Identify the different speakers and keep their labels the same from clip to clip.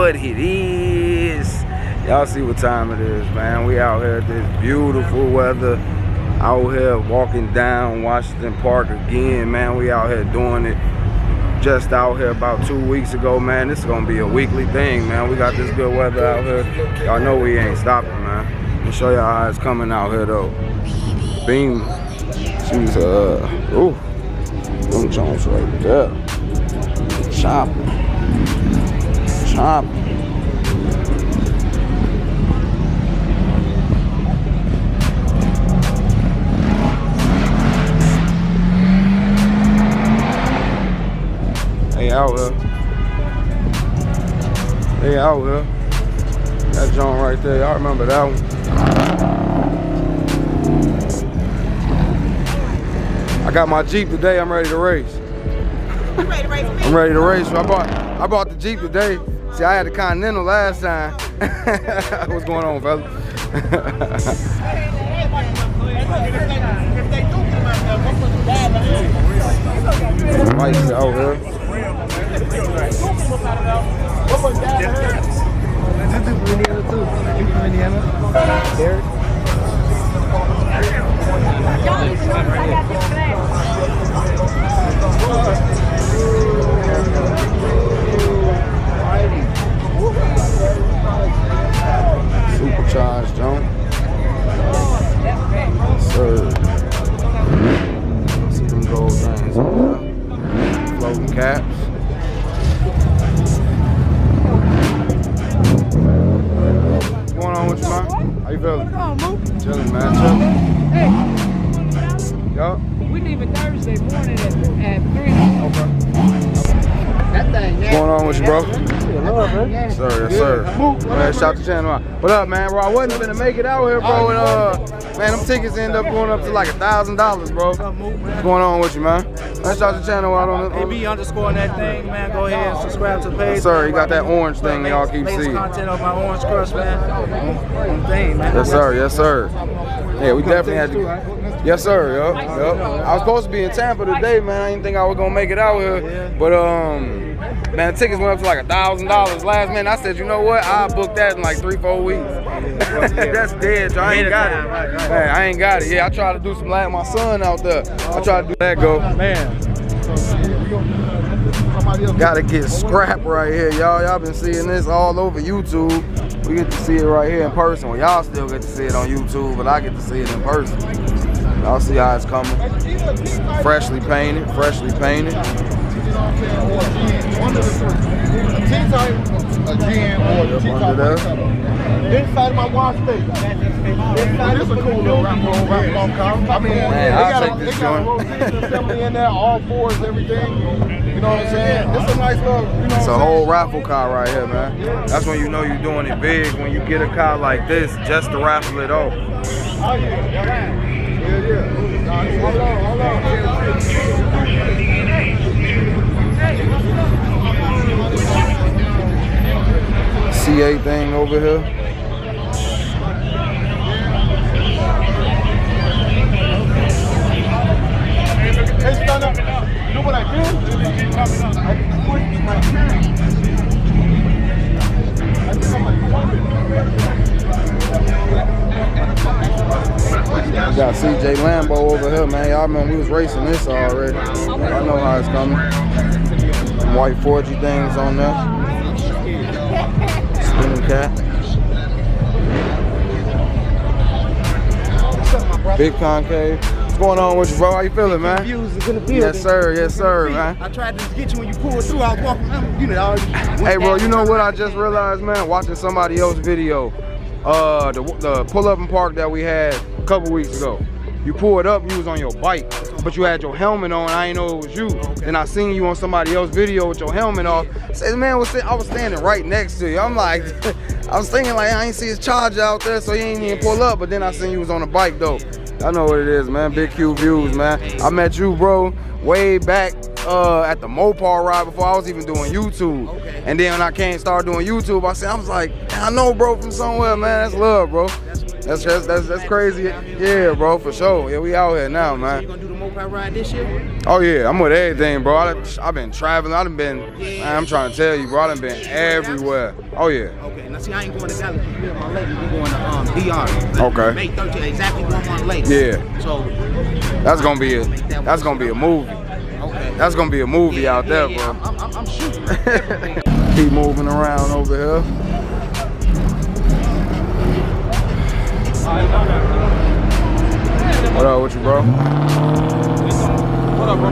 Speaker 1: what it is. Y'all see what time it is, man. We out here, this beautiful weather. Out here walking down Washington Park again, man. We out here doing it. Just out here about 2 weeks ago, man. This is gonna be a weekly thing, man. We got this good weather out here. Y'all know we ain't stopping, man. Let me show y'all how it's coming out here, though. Beam. She's, ooh. Them Jones right there. Chop. Chop. They out here. They out here. That joint right there. Y'all remember that one? I got my Jeep today. I'm ready to race.
Speaker 2: You ready to race?
Speaker 1: I'm ready to race. I bought the Jeep today. See, I had the Continental last time. What's going on, fella? Mike's out here. Supercharged jump. Sir. See them gold things on there. Floating caps. What's going on with you, man? How you feeling?
Speaker 2: What's going on, Mook?
Speaker 1: Chilling, man. Chilling.
Speaker 2: Hey.
Speaker 1: Yup.
Speaker 2: We leaving Thursday morning at 3.
Speaker 1: Okay.
Speaker 2: That thing,
Speaker 1: What's going on with you, bro?
Speaker 2: Yes,
Speaker 1: Sir, yes, sir. Man, shout the channel out. What up, man, bro? I wasn't gonna make it out here, bro. And, man, them tickets end up going up to like $1,000, bro. What's going on with you, man? Man, shout the channel out on the
Speaker 3: AB underscoring that thing, man. Go ahead and subscribe to the page.
Speaker 1: Yes, sir. You got that orange thing y'all keep seeing.
Speaker 3: Content of my Orange Crush, man. On thing, man.
Speaker 1: Yes, sir. Yes, sir. Yeah, we definitely had to. Yes, sir. Yup. Yup. I was supposed to be in Tampa today, man. I didn't think I was gonna make it out here, but man, the tickets went up to like $1,000 last minute. I said, you know what? I'll book that in like 3-4 weeks. That's dead, so I ain't got it. Man, I ain't got it. Yeah, I tried to do some like my son out there. I tried to do that go.
Speaker 3: Man.
Speaker 1: Gotta get scrap right here, y'all. Y'all been seeing this all over YouTube. We get to see it right here in person. Well, y'all still get to see it on YouTube, but I get to see it in person. Y'all see how it's coming. Freshly painted, freshly painted.
Speaker 4: This side of my wash station. This side is a cool little car. I mean,
Speaker 1: man,
Speaker 4: they
Speaker 1: I'll
Speaker 4: got
Speaker 1: take this joint.
Speaker 4: assembly in there, all fours, everything. You know what I'm saying? It's a nice little, you know.
Speaker 1: It's a whole raffle car right here, man. That's when you know you're doing it big, when you get a car like this just to raffle it off.
Speaker 4: Oh, yeah. Hold on.
Speaker 1: CA thing over here.
Speaker 4: Hey, Stunna, you know what I did? I pushed my chair.
Speaker 1: We got CJ Lambo over here, man. Y'all remember we was racing this already. I know how it's coming. Some white 4G things on there. Spinning cat. Big concave. What's going on with you, bro? How you feeling, man? Yes, sir. Yes, sir, man.
Speaker 4: I tried to get you when you pulled through. I was walking, you know.
Speaker 1: Hey, bro, you know what I just realized, man? Watching somebody else's video. The pull-up and park that we had a couple weeks ago. You pulled up, you was on your bike, but you had your helmet on. I didn't know it was you. Then I seen you on somebody else's video with your helmet off. I said, man, I was standing right next to you. I'm like, I was thinking like I ain't see his charger out there, so he ain't even pull up. But then I seen you was on the bike though. I know what it is, man. Big Q views, man. I met you, bro, way back at the Mopar ride before I was even doing YouTube. And then when I start doing YouTube, I was like, I know, bro, from somewhere, man. That's love, bro. That's crazy. Yeah, bro, for sure. Yeah, we out here now, man.
Speaker 3: 25 ride this year?
Speaker 1: Oh yeah, I'm with everything, bro. I've been traveling. I done been. Man, I'm trying to tell you, bro. I done been everywhere. Oh yeah.
Speaker 3: Okay. Now see, I ain't going to Dallas. We're my lady. We're going to DR.
Speaker 1: Okay.
Speaker 3: May 13th, exactly 1 month later.
Speaker 1: Yeah.
Speaker 3: So
Speaker 1: that's gonna be a movie.
Speaker 3: Okay.
Speaker 1: That's gonna be a movie out there, bro.
Speaker 3: I'm shooting.
Speaker 1: Keep moving around over here. What up with you, bro? What up, bro?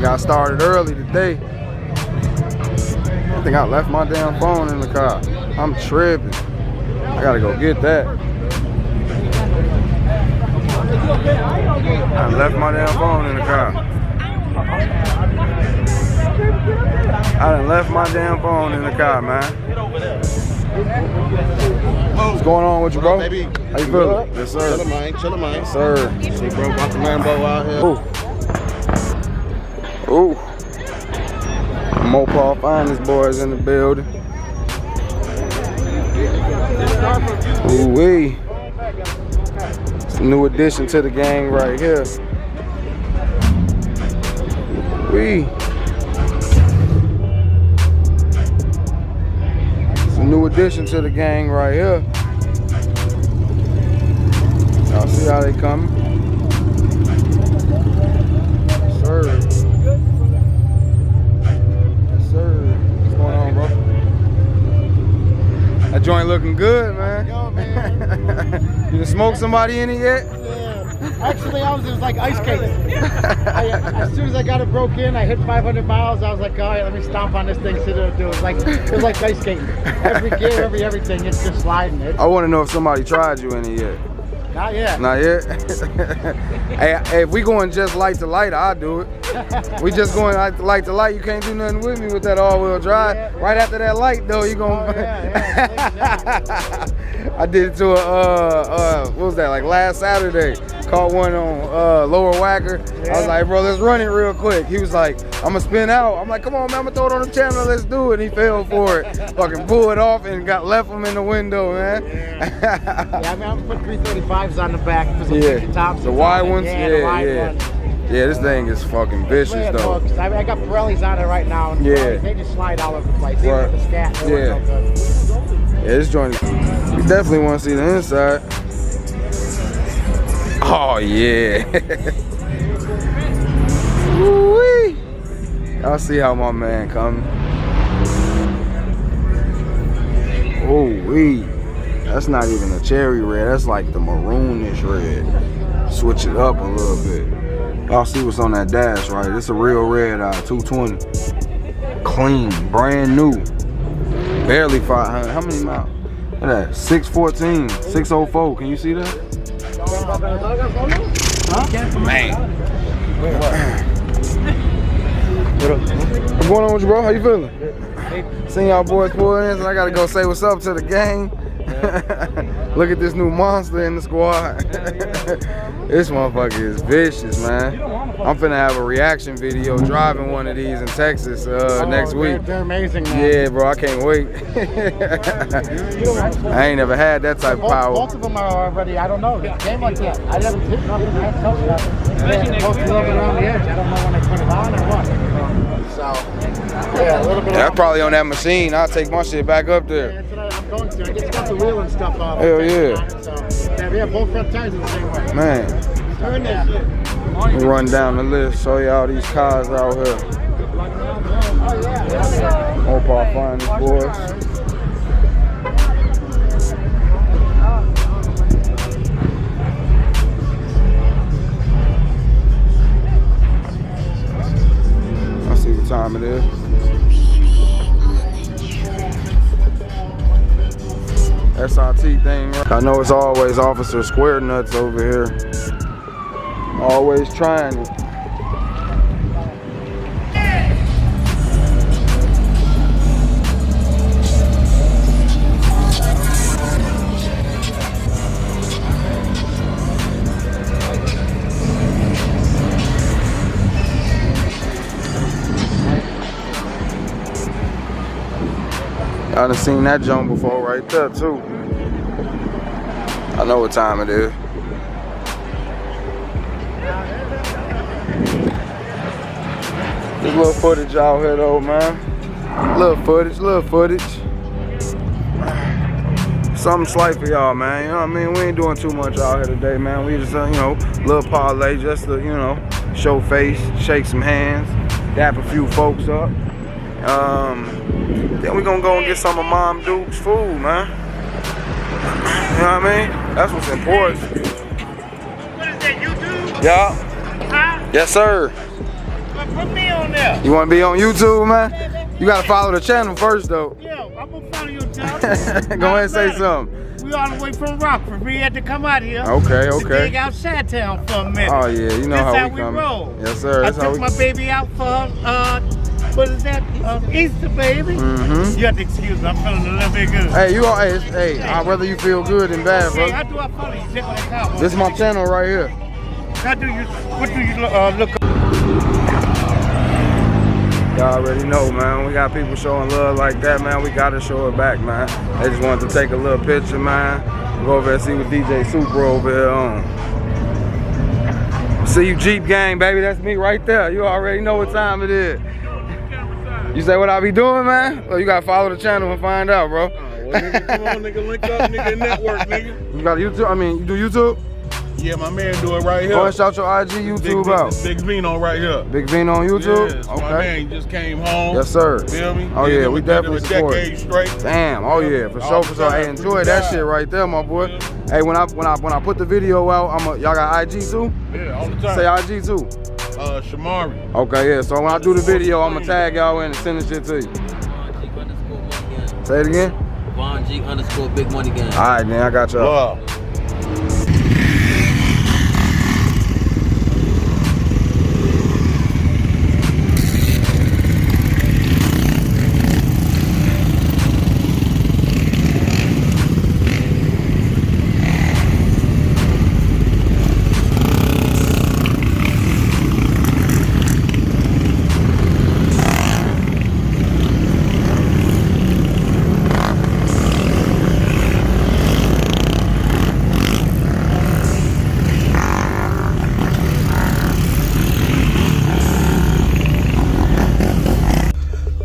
Speaker 1: Got started early today. I think I left my damn phone in the car. I'm tripping. I gotta go get that. I left my damn phone in the car. I done left my damn phone in the car, man. What's going on with you, bro? How you feeling? Yes, sir.
Speaker 4: Chillin', man. Chillin', man.
Speaker 1: Yes, sir.
Speaker 4: See, bro, got the Lambo out here.
Speaker 1: Ooh. Mopar finest boys in the building. Ooh wee. It's a new addition to the gang right here. Ooh wee. It's a new addition to the gang right here. Y'all see how they coming? Yes, sir. That joint looking good, man.
Speaker 4: Yo, man.
Speaker 1: You done smoked somebody in it yet?
Speaker 4: Yeah. Actually, it was like ice skating. As soon as I got it broke in, I hit 500 miles. I was like, all right, let me stomp on this thing, see what it'll do. It was like ice skating. Every gear, everything, it's just sliding.
Speaker 1: I want to know if somebody tried you in it yet.
Speaker 4: Not yet.
Speaker 1: Not yet? Hey, if we going just light to light, I'll do it. We just going light to light, you can't do nothing with me with that all-wheel drive.
Speaker 4: Yeah.
Speaker 1: Right after that light, though, you gonna... I did it to what was that, like last Saturday. Caught one on Lower Whacker. Yeah. I was like, bro, let's run it real quick. He was like, I'm gonna spin out. I'm like, come on, man, I'm gonna throw it on the channel, let's do it. And he fell for it. Fucking pulled it off and left him in the window, man.
Speaker 4: Yeah, I mean, I'm gonna put 335s on the back for some
Speaker 1: yeah.
Speaker 4: tops.
Speaker 1: The wide ones?
Speaker 4: Yeah, the wide ones.
Speaker 1: Yeah, this thing is fucking vicious, though.
Speaker 4: I got Pirellis on it right now, and they just slide all over the place. Even with the scat,
Speaker 1: yeah. Yeah, this joint, you definitely want to see the inside. Oh, yeah. Woo-wee. Y'all see how my man coming. Oh-wee. That's not even a cherry red. That's like the maroonish red. Switch it up a little bit. Y'all see what's on that dash, right? It's a real red eye, 220. Clean, brand new. Barely 500. How many miles? Look at that, 614, 604. Can you see that? Huh? Man. What's going on with you, bro? How you feeling? Seen y'all boys pull in, so I gotta go say what's up to the gang. Look at this new monster in the squad. This motherfucker is vicious, man. I'm finna have a reaction video driving one of these in Texas next week.
Speaker 4: They're amazing, man.
Speaker 1: Yeah, bro, I can't wait. I ain't never had that type of power.
Speaker 4: Both of them are already, I don't know, it came like that. I haven't hit nothing, I haven't touched nothing. They're supposed to be around the edge. I don't know when they put it on or what. So, yeah, a little bit.
Speaker 1: That's probably on that machine. I'll take my shit back up there.
Speaker 4: Yeah, that's what I'm going to. I get the wheel and stuff off.
Speaker 1: Hell yeah.
Speaker 4: So, yeah, both front tires are the same way.
Speaker 1: Man.
Speaker 4: Turn that shit.
Speaker 1: We'll run down the list, show y'all these cars out here. Mopar finest boys. I see what time it is. SRT thing. I know it's always Officer Square Nuts over here. Always trying it. I done seen that jump before right there too. I know what time it is. This little footage out here though, man. Little footage. Something slight for y'all, man. You know what I mean? We ain't doing too much out here today, man. We just, you know, little parlay just to, you know, show face, shake some hands, dap a few folks up. Then we gonna go and get some of Mom Duke's food, man. You know what I mean? That's what's important.
Speaker 4: What is that, YouTube?
Speaker 1: Yeah.
Speaker 4: Huh?
Speaker 1: Yes, sir.
Speaker 4: Put me on there.
Speaker 1: You wanna be on YouTube, man? You gotta follow the channel first, though.
Speaker 4: Yeah, I'm gonna follow you, John.
Speaker 1: Go ahead and say something.
Speaker 4: We all the way from Rockford. We had to come out here.
Speaker 1: Okay,
Speaker 4: To dig out Chi-Town for a minute.
Speaker 1: Oh yeah, you know
Speaker 4: That's
Speaker 1: how we
Speaker 4: we
Speaker 1: come.
Speaker 4: roll.
Speaker 1: Yes, sir.
Speaker 4: I
Speaker 1: That's how
Speaker 4: took
Speaker 1: we.
Speaker 4: my baby out for what is that? Easter, baby.
Speaker 1: Mm-hmm.
Speaker 4: You have to excuse me. I'm feeling a little bit good.
Speaker 1: Hey, you all. Hey, I'd rather you feel good than bad,
Speaker 4: Hey,
Speaker 1: bro.
Speaker 4: how do I follow you? Just like how?
Speaker 1: This is my channel right here.
Speaker 4: How do you? What do you look?
Speaker 1: Y'all already know, man. We got people showing love like that, man. We gotta show it back, man. They just wanted to take a little picture, man. Go over there and see what DJ Super over here on. See you, Jeep Gang, baby. That's me right there. You already know what time it is. You say what I be doing, man? Well, you gotta follow the channel and find out, bro.
Speaker 5: Well, nigga, come on, nigga, link up, nigga, network, nigga.
Speaker 1: You got a YouTube? I mean, you do YouTube?
Speaker 5: Yeah, my man do it right here.
Speaker 1: Go and shout your IG, YouTube out.
Speaker 5: Big Vino right here.
Speaker 1: Big Vino on YouTube?
Speaker 5: Yes,
Speaker 1: Okay.
Speaker 5: my man just came home.
Speaker 1: Yes, sir.
Speaker 5: Feel me?
Speaker 1: Oh, yeah, we definitely support it.
Speaker 5: A decade straight.
Speaker 1: Damn, oh yeah, for sure, for sure. Hey, enjoy that shit right there, my boy.
Speaker 5: Yeah.
Speaker 1: Hey, when I put the video out, y'all got IG too?
Speaker 5: Yeah, all the time.
Speaker 1: Say IG too.
Speaker 5: Shamari.
Speaker 1: Okay, yeah. So when I do the video, I'ma tag y'all in and send the shit to you. Say it again.
Speaker 3: Von G _ Big Money Gang.
Speaker 1: All right, man, I got y'all.
Speaker 5: Wow.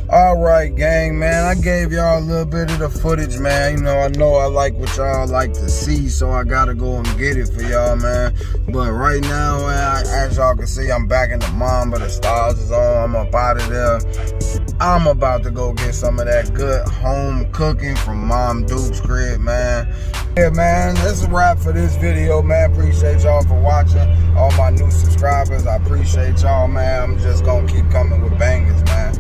Speaker 1: Alright, gang, man, I gave y'all a little bit of the footage, man. You know I like what y'all like to see, so I gotta go and get it for y'all, man. But right now, man, as y'all can see, I'm back in the Mamba. The stars is on. I'm up out of there. I'm about to go get some of that good home cooking from Mom Duke's crib, man. Yeah, man, that's a wrap for this video, man. Appreciate y'all for watching. All my new subscribers, I appreciate y'all, man. I'm just gonna keep coming with bangers, man.